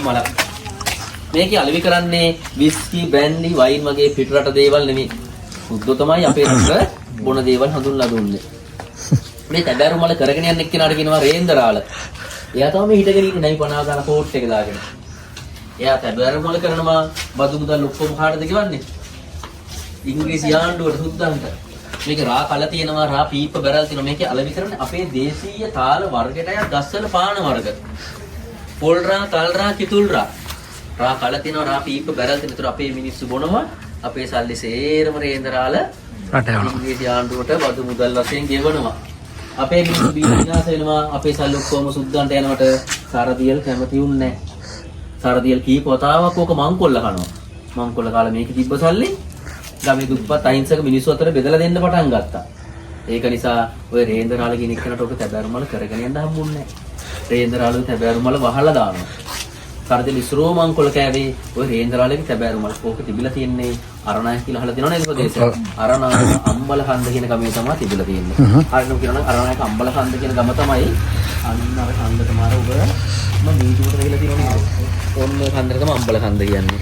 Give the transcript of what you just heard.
මලක්. මේකේ අලෙවි කරන්නේ විස්කි, බ්‍රැන්ඩි, වයින් වගේ පිටරට දේවල් නෙමෙයි. සුද්ධ තමයි අපේ රට බොන දේවල් හඳුන්ලා දුන්නේ. මේ තැබෑරු මල කරගෙන යන එක්කෙනාට කියනවා රේන්දරාල. එයා තමයි මේ හිටගෙන ඉන්නේ නයි 50 ගාන කෝට් එක දාගෙන. එයා තැබෑරු මල කරනවා බදු මුදල් ඔක්කොම කාටද ගෙවන්නේ? ඉංග්‍රීසි ආණ්ඩුවට සුද්දන්ට. මේක රා කල තියෙනවා, රා පීප බැරල් තියෙනවා. මේකේ අලෙවි කරන්නේ අපේ දේශීය තාල වර්ගයට අයත් ගස්වල පාන වර්ග. පොල් රා, තල් රා, කිතුල් රා. රා කල තියෙනවා, රා පීප බැරල් තියෙනවා. ඒතර අපේ මිනිස්සු බොනවා. අපේ සල්ලි සේරම රේන්දරාල රට යනවා. ඉංග්‍රීසි ආණ්ඩුවට බදු මුදල් වශයෙන් ගෙවනවා. අපේ මිනිස්සු බීලා විනාශ වෙනවා. අපේ සල්ලි ඔක්කොම සුද්දන්ට යනවට සරදියල් කැමති උන්නේ නැහැ. සරදියල් කීප වතාවක් ඕක මංකොල්ල කනවා. මංකොල්ල කාලා මේක තිබ්බ සල්ලි ගමේ දුප්පත් අහිංසක මිනිස්සු අතර බෙදලා දෙන්න පටන් ගත්තා. ඒක නිසා ඔය රේන්දරාල කියන එක්කනට ඔක තැබෑරු මල කරගෙන යන්න හම්බුන්නේ නැහැ. රේන්දරාලු තැබෑරු මල වහලා දානවා. සරදියල් ඉස්රෝ මංකොල්ල කෑවේ ඔය රේන්දරාලගේ තැබෑරු මල. ඕක තිබිලා තියන්නේ අරණාය කියලා අහලා තියෙනවනේ ඒක ප්‍රදේශය. අරණාය අම්බල හන්ද කියන ගමේ තමයි තිබිලා තියෙන්නේ. හරියටම කියනවා නම් අරණායක අම්බල හන්ද කියන ගම තමයි අන්න අර හන්දට මාර ඔබ මම නීතියට ගිහලා තියෙනවා. ඕන්න හන්දට තමයි අම්බල හන්ද කියන්නේ.